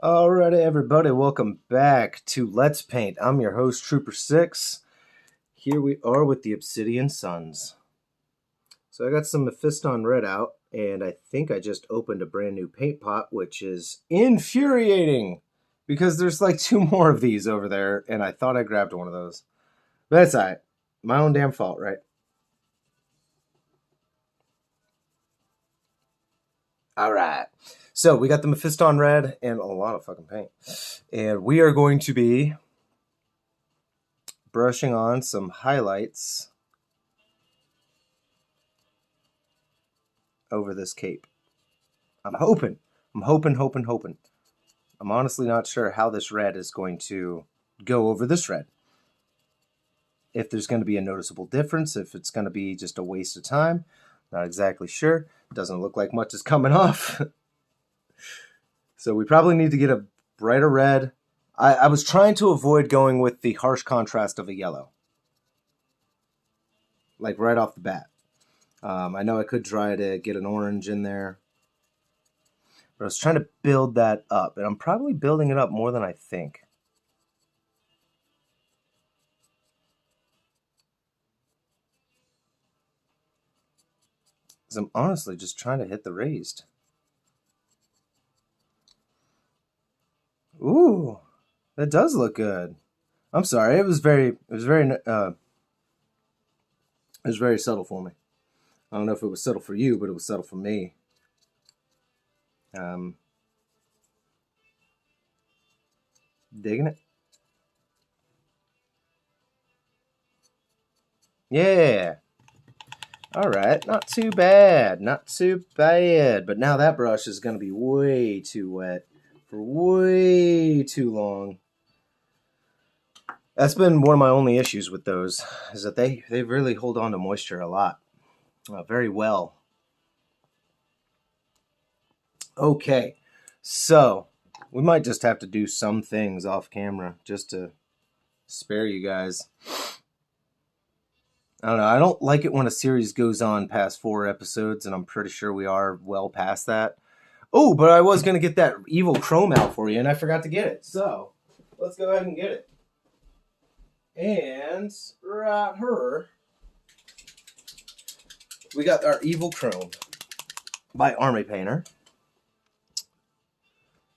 Alrighty, everybody, welcome back to Let's Paint. I'm your host, Trooper6. Here we are with the Obsidian Suns. So I got some Mephiston Red out, and I think I just opened a brand new paint pot, which is infuriating, because there's like two more of these over there, and I thought I grabbed one of those. But that's alright. My own damn fault, right? Alright. So we got the Mephiston Red and a lot of fucking paint. And we are going to be brushing on some highlights over this cape. I'm hoping. I'm honestly not sure how this red is going to go over this red. If there's going to be a noticeable difference, if it's going to be just a waste of time, not exactly sure. Doesn't look like much is coming off. So we probably need to get a brighter red. I was trying to avoid going with the harsh contrast of a yellow. Like right off the bat. I know I could try to get an orange in there. But I was trying to build that up. And I'm probably building it up more than I think. Because I'm honestly just trying to hit the raised. Ooh, that does look good. I'm sorry, it was very subtle for me. I don't know if it was subtle for you, but it was subtle for me. Digging it. Yeah. All right, not too bad, not too bad. But now that brush is going to be way too wet for way too long. That's been one of my only issues with those, is that they really hold on to moisture a lot, very well. Okay, so we might just have to do some things off camera just to spare you guys. I don't know. I don't like it when a series goes on past 4 episodes, and I'm pretty sure we are well past that. Oh, but I was going to get that evil chrome out for you, and I forgot to get it. So, let's go ahead and get it. And right here, we got our evil chrome by Army Painter.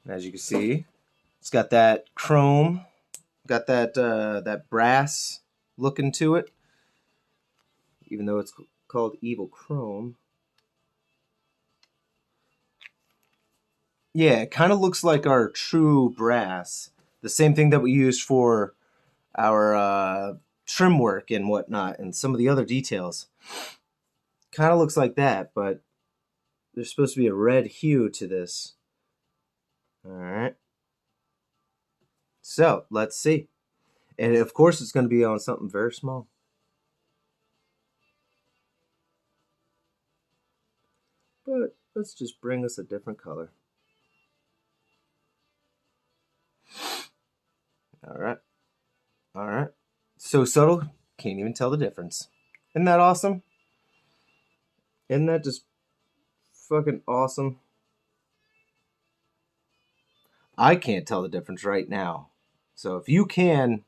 As you can see, it's got that chrome, got that brass looking to it, even though it's called evil chrome. Yeah, it kind of looks like our true brass, the same thing that we used for our trim work and whatnot, and some of the other details. Kind of looks like that, but there's supposed to be a red hue to this. Alright. So, let's see. And of course it's going to be on something very small. But let's just bring us a different color. Alright. Alright. So subtle, can't even tell the difference. Isn't that awesome? Isn't that just fucking awesome? I can't tell the difference right now. So if you can,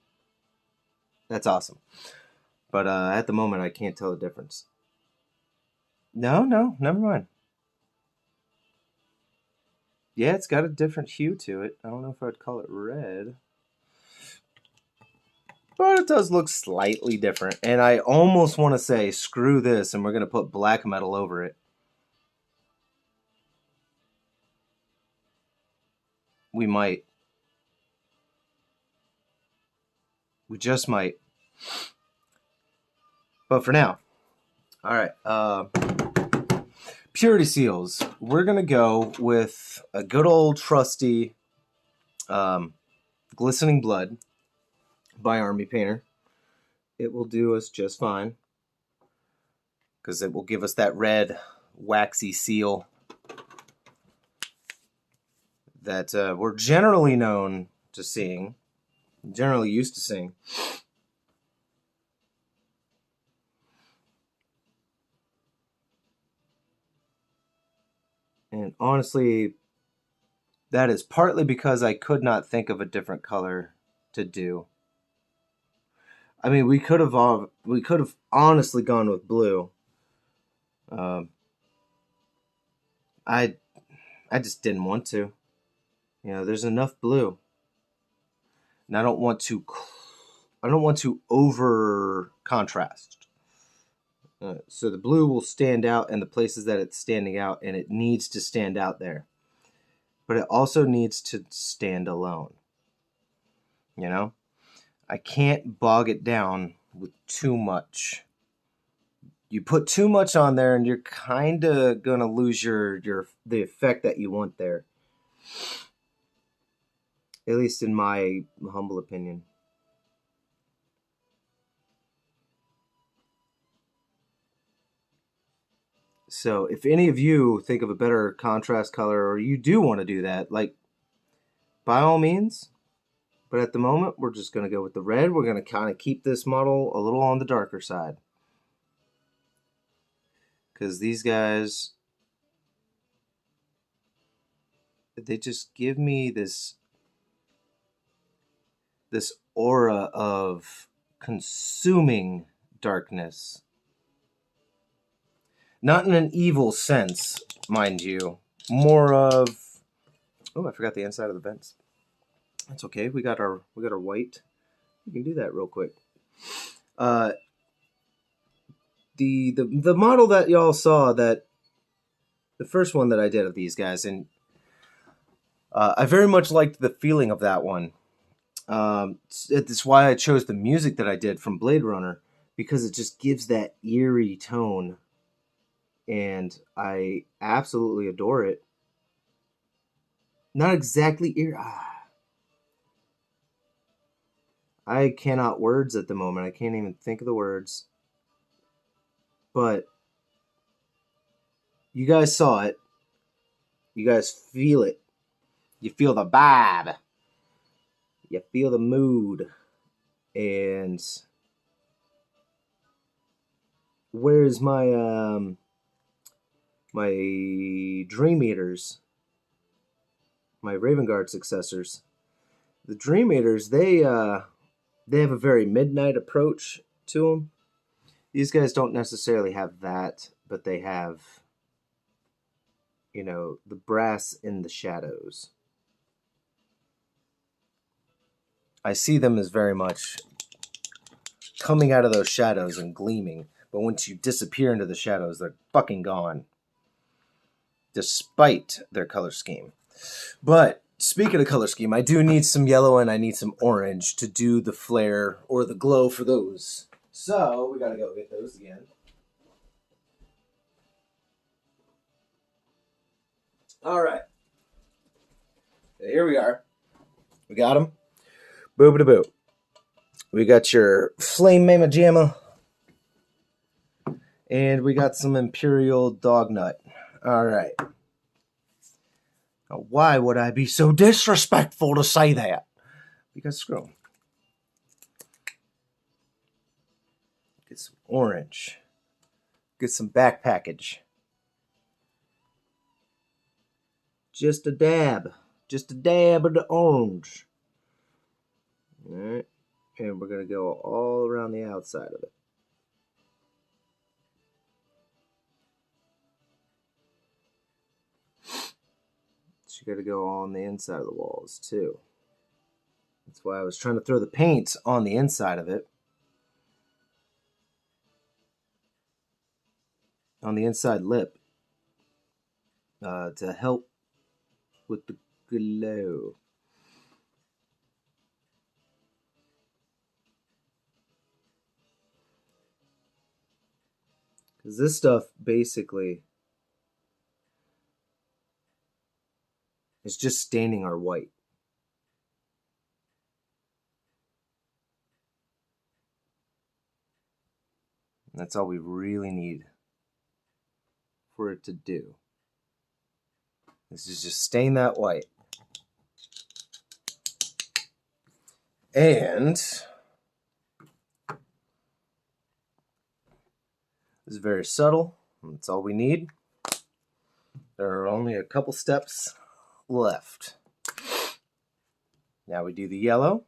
that's awesome. But at the moment, I can't tell the difference. No, never mind. Yeah, it's got a different hue to it. I don't know if I'd call it red. But it does look slightly different. And I almost want to say, screw this, and we're going to put black metal over it. We might. We just might. But for now. Alright. Purity seals. We're going to go with a good old trusty Glistening Blood by Army Painter. It will do us just fine, because it will give us that red waxy seal that we're generally known to seeing, generally used to seeing. And honestly, That is partly because I could not think of a different color to do. I mean, we could have honestly gone with blue. I just didn't want to. You know, there's enough blue, and I don't want to over contrast. So the blue will stand out in the places that it's standing out, and it needs to stand out there. But it also needs to stand alone. You know, I can't bog it down with too much. You put too much on there, and you're kind of gonna lose the effect that you want there. At least in my humble opinion. So if any of you think of a better contrast color, or you do want to do that, like, by all means. But at the moment, we're just going to go with the red. We're going to kind of keep this model a little on the darker side. Because these guys, they just give me this aura of consuming darkness. Not in an evil sense, mind you. More of... Oh, I forgot the inside of the vents. That's okay. We got our white. We can do that real quick. The model that y'all saw, that the first one that I did of these guys, and I very much liked the feeling of that one. It's why I chose the music that I did from Blade Runner, because it just gives that eerie tone, and I absolutely adore it. Not exactly eerie. I cannot words at the moment. I can't even think of the words. But you guys saw it. You guys feel it. You feel the vibe. You feel the mood. And where's my my Dream Eaters? My Raven Guard successors. The Dream Eaters, they have a very midnight approach to them. These guys don't necessarily have that, but they have, you know, the brass in the shadows. I see them as very much coming out of those shadows and gleaming, but once you disappear into the shadows, they're fucking gone, despite their color scheme. But speaking of color scheme, I do need some yellow and I need some orange to do the flare or the glow for those. So we gotta go get those again. All right. Here we are. We got them. Boop-a-da-boop. We got your Flame Mama Jamma. And we got some Imperial Dog Nut. All right. Now, why would I be so disrespectful to say that? Because screw 'em. Get some orange. Get some back package. Just a dab. Just a dab of the orange. All right. And we're going to go all around the outside of it. So you got to go on the inside of the walls too. That's why I was trying to throw the paint on the inside of it. On the inside lip. To help with the glow. Because this stuff basically is just staining our white. And that's all we really need for it to do. This is just stain that white. And this is very subtle. That's all we need. There are only a couple steps left. Now we do the yellow.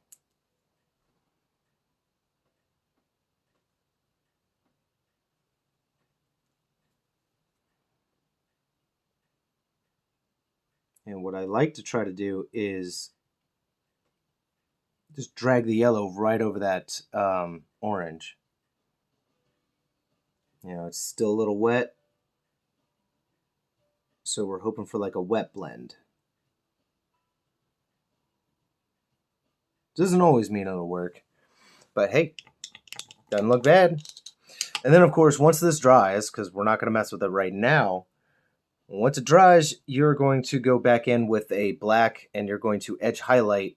And what I like to try to do is just drag the yellow right over that orange. You know, it's still a little wet, so we're hoping for like a wet blend. Doesn't always mean it'll work, but hey, doesn't look bad. And then, of course, once this dries, because we're not going to mess with it right now, once it dries, you're going to go back in with a black and you're going to edge highlight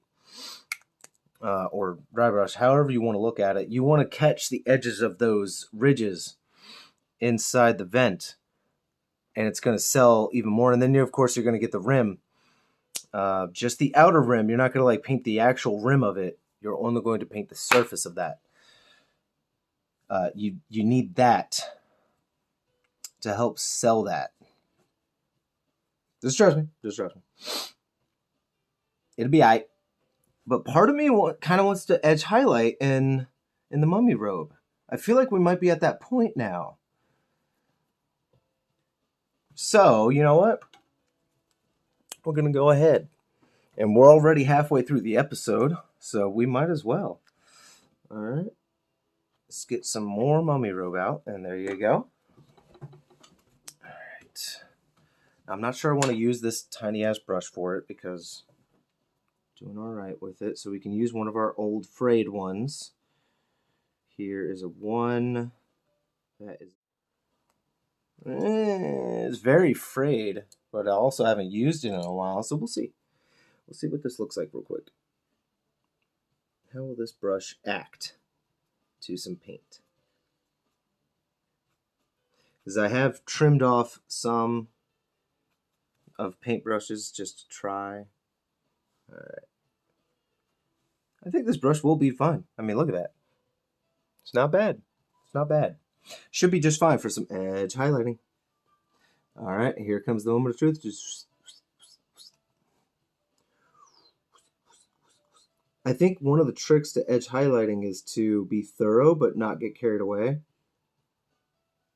or dry brush, however you want to look at it. You want to catch the edges of those ridges inside the vent, and it's going to sell even more. And then, of course, you're going to get the rim, just the outer rim. You're not going to like paint the actual rim of it. You're only going to paint the surface of that. You need that to help sell that. Just trust me. Just trust me. It'll be alright. But part of me kind of wants to edge highlight in the mummy robe. I feel like we might be at that point now. So, you know what? We're going to go ahead. And we're already halfway through the episode, so we might as well. All right. Let's get some more mummy robe out, and there you go. All right. I'm not sure I want to use this tiny-ass brush for it because I'm doing all right with it. So we can use one of our old frayed ones. Here is a one that is it's very frayed, but I also haven't used it in a while, so we'll see. We'll see what this looks like real quick. How will this brush act to some paint? Because I have trimmed off some of paintbrushes just to try. All right. I think this brush will be fine. I mean, look at that. It's not bad. It's not bad. Should be just fine for some edge highlighting. All right, here comes the moment of truth. Just, I think one of the tricks to edge highlighting is to be thorough but not get carried away.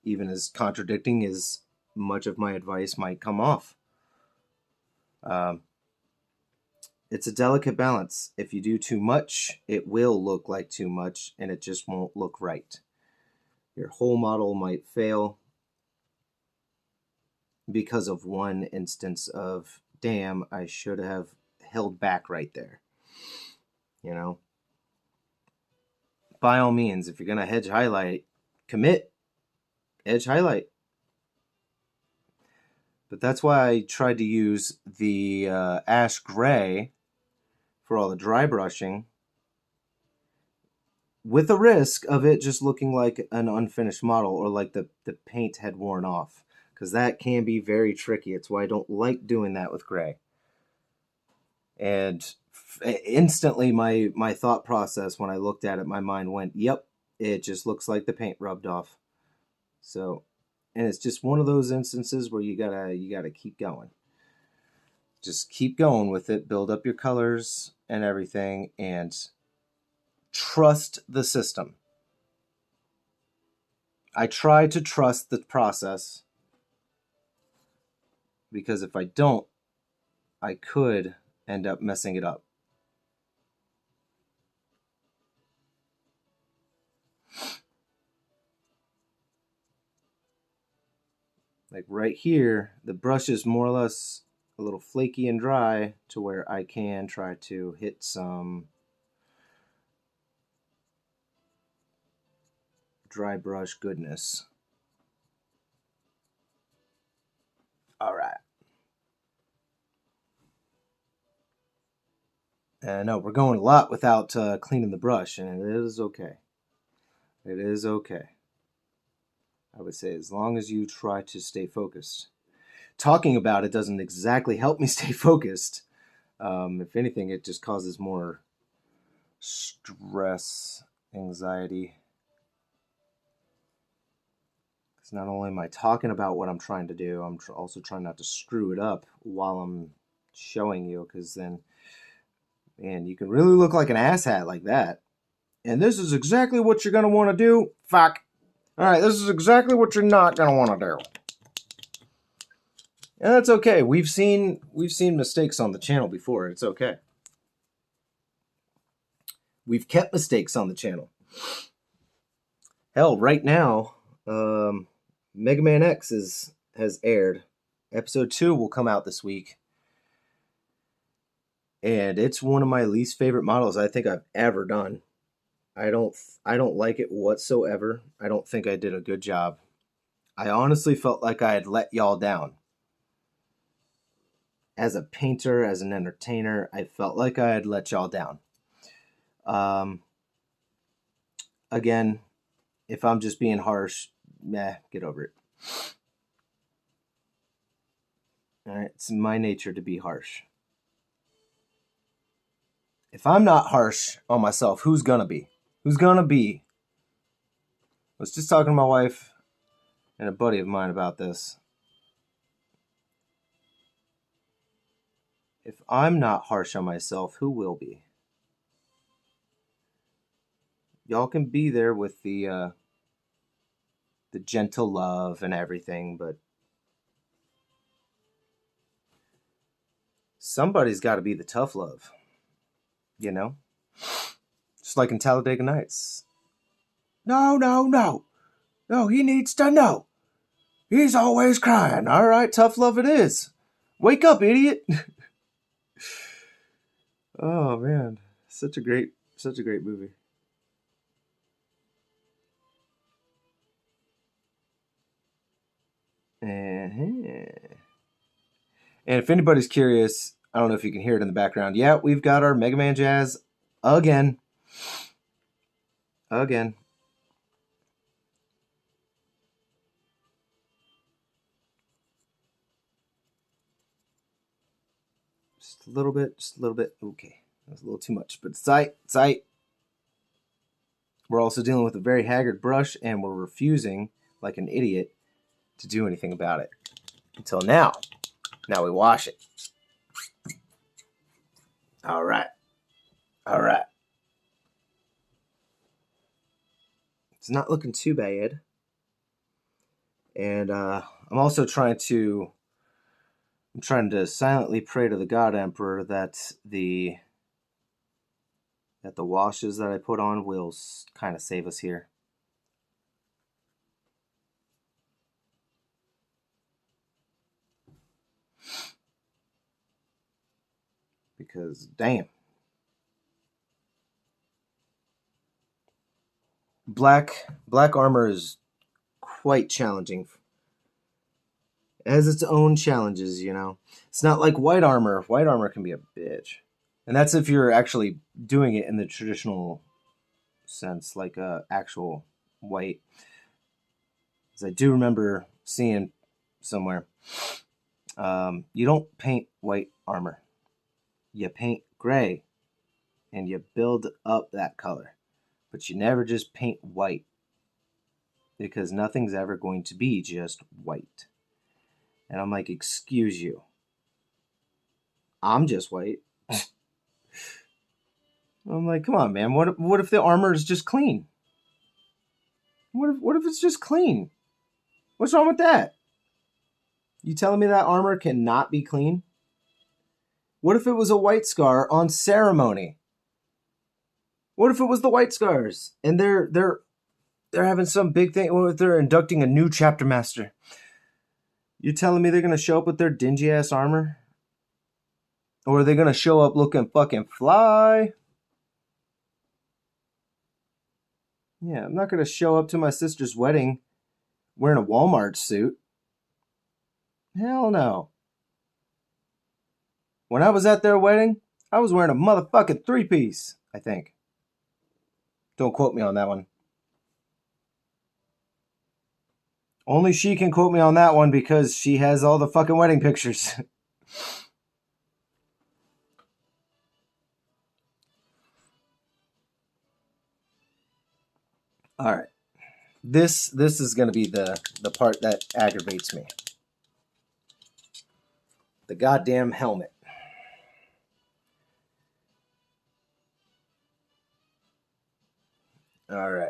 Even as contradicting as much of my advice might come off. It's a delicate balance. If you do too much, it will look like too much, and it just won't look right. Your whole model might fail because of one instance of, damn, I should have held back right there. You know? By all means, if you're going to edge highlight, commit. Edge highlight. But that's why I tried to use the ash gray for all the dry brushing, with the risk of it just looking like an unfinished model or like the paint had worn off, because that can be very tricky. It's why I don't like doing that with gray. And instantly my thought process when I looked at it, my mind went, yep, it just looks like the paint rubbed off. So, and it's just one of those instances where you gotta keep going. Just keep going with it, build up your colors and everything, and trust the system. I try to trust the process, because if I don't, I could end up messing it up. Like right here, the brush is more or less a little flaky and dry to where I can try to hit some dry brush goodness. All right. No, we're going a lot without cleaning the brush, and it is okay. It is okay. I would say as long as you try to stay focused. Talking about it doesn't exactly help me stay focused. If anything, it just causes more stress, anxiety. Because not only am I talking about what I'm trying to do, I'm also trying not to screw it up while I'm showing you, because then Man, you can really look like an asshat like that. And this is exactly what you're going to want to do. Fuck. Alright, this is exactly what you're not going to want to do. And that's okay. We've seen mistakes on the channel before. It's okay. We've kept mistakes on the channel. Hell, right now, Mega Man X has aired. Episode 2 will come out this week. And it's one of my least favorite models I think I've ever done. I don't like it whatsoever. I don't think I did a good job. I honestly felt like I had let y'all down. As a painter, as an entertainer, I felt like I had let y'all down. Again, if I'm just being harsh, get over it. Alright, it's my nature to be harsh. If I'm not harsh on myself, who's gonna be? Who's gonna be? I was just talking to my wife and a buddy of mine about this. If I'm not harsh on myself, who will be? Y'all can be there with the gentle love and everything, but somebody's got to be the tough love, you know? Just like in Talladega Nights. No, he needs to know. He's always crying. All right, tough love it is. Wake up, idiot. Oh, man. Such a great movie. And if anybody's curious, I don't know if you can hear it in the background. Yeah, we've got our Mega Man Jazz again. Again. Just a little bit. Okay, that's a little too much, but it's tight. We're also dealing with a very haggard brush, and we're refusing, like an idiot, to do anything about it. Until now. Now we wash it. All right. It's not looking too bad. And I'm also trying to silently pray to the God Emperor that the washes that I put on will kind of save us here. Because, damn. Black armor is quite challenging. It has its own challenges, you know. It's not like white armor. White armor can be a bitch. And that's if you're actually doing it in the traditional sense, like actual white. As I do remember seeing somewhere, you don't paint white armor. You paint gray, and you build up that color. But you never just paint white, because nothing's ever going to be just white. And I'm like, excuse you. I'm just white. I'm like, come on, man. What if the armor is just clean? What if it's just clean? What's wrong with that? You telling me that armor cannot be clean? What if it was a white scar on ceremony? What if it was the White Scars and they're having some big thing, or if they're inducting a new chapter master? You telling me they're gonna show up with their dingy ass armor? Or are they gonna show up looking fucking fly? Yeah, I'm not gonna show up to my sister's wedding wearing a Walmart suit. Hell no. When I was at their wedding, I was wearing a motherfucking 3-piece, I think. Don't quote me on that one. Only she can quote me on that one because she has all the fucking wedding pictures. All right. This is going to be the part that aggravates me. The goddamn helmet. All right.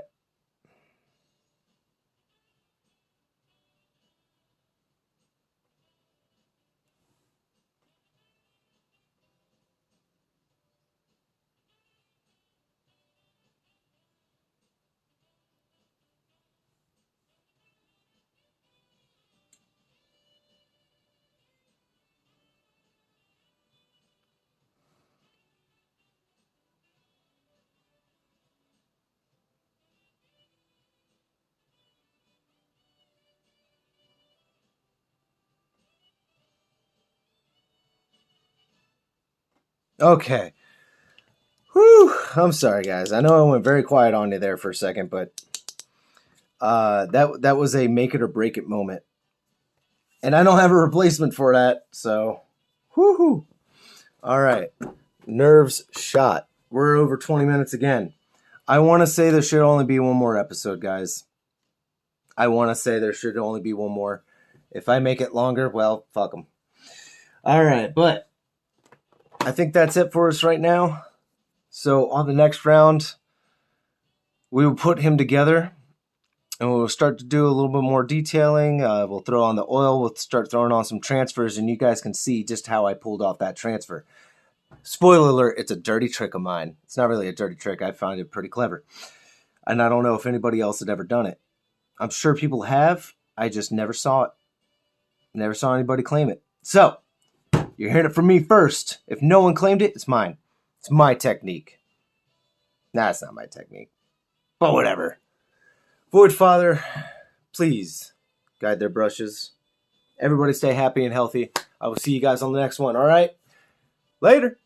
Okay. Whew. I'm sorry, guys. I know I went very quiet on you there for a second, but that was a make it or break it moment, and I don't have a replacement for that. So, whoo. All right. Nerves shot. We're over 20 minutes again. I want to say there should only be one more episode, guys. I want to say there should only be one more. If I make it longer, well, fuck them. All right, but I think that's it for us right now. So on the next round, we will put him together, and we'll start to do a little bit more detailing. We'll throw on the oil. We'll start throwing on some transfers, and you guys can see just how I pulled off that transfer. Spoiler alert, it's a dirty trick of mine. It's not really a dirty trick. I found it pretty clever. And I don't know if anybody else had ever done it. I'm sure people have. I just never saw it. Never saw anybody claim it. So, you're hearing it from me first. If no one claimed it, it's mine. It's my technique. Nah, it's not my technique. But whatever. Void Father, please guide their brushes. Everybody stay happy and healthy. I will see you guys on the next one, alright? Later.